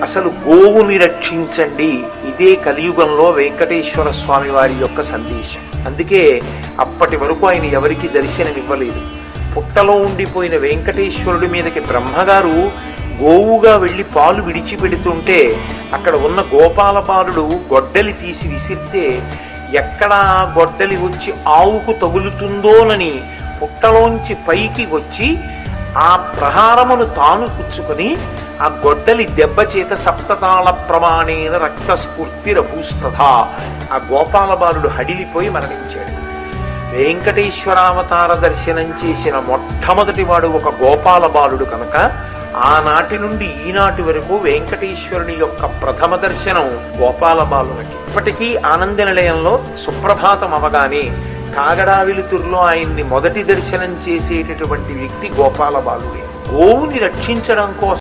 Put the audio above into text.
అసలు గోవుని రక్షించండి, ఇదే కలియుగంలో వెంకటేశ్వర స్వామి వారి యొక్క సందేశం. అందుకే అప్పటి వరకు ఆయన ఎవరికి దర్శనమివ్వలేదు. పుట్టలో ఉండిపోయిన వెంకటేశ్వరుడి మీదకి బ్రహ్మగారు గోవుగా వెళ్లి పాలు విడిచిపెడుతుంటే అక్కడ ఉన్న గోపాల బాలుడు గొడ్డలి తీసి విసిరితే ఎక్కడ గొడ్డలి వచ్చి ఆవుకు తగులుతుందోనని పుట్టలోంచి పైకి వచ్చి ఆ ప్రహారమును తాను పుచ్చుకొని ఆ గొడ్డలి దెబ్బ చేత సప్తతాళ ప్రమాణేన రక్తస్ఫూర్తిరభూస్తథ ఆ గోపాల బాలుడు హడిలిపోయి మరణించాడు. వెంకటేశ్వరావతార దర్శనం చేసిన మొట్టమొదటి వాడు ఒక గోపాల బాలుడు కనుక ఆనాటి నుండి ఈనాటి వరకు వెంకటేశ్వరుని యొక్క ప్రథమ దర్శనం గోపాల బాలునికి. ఇప్పటికీ ఆనంద నిలయంలో సుప్రభాతం అవగానే కాగడా వెలుతురులో ఆయన్ని మొదటి దర్శనం చేసేటటువంటి వ్యక్తి గోపాల బాలుడే. గోవుని రక్షించడం కోసం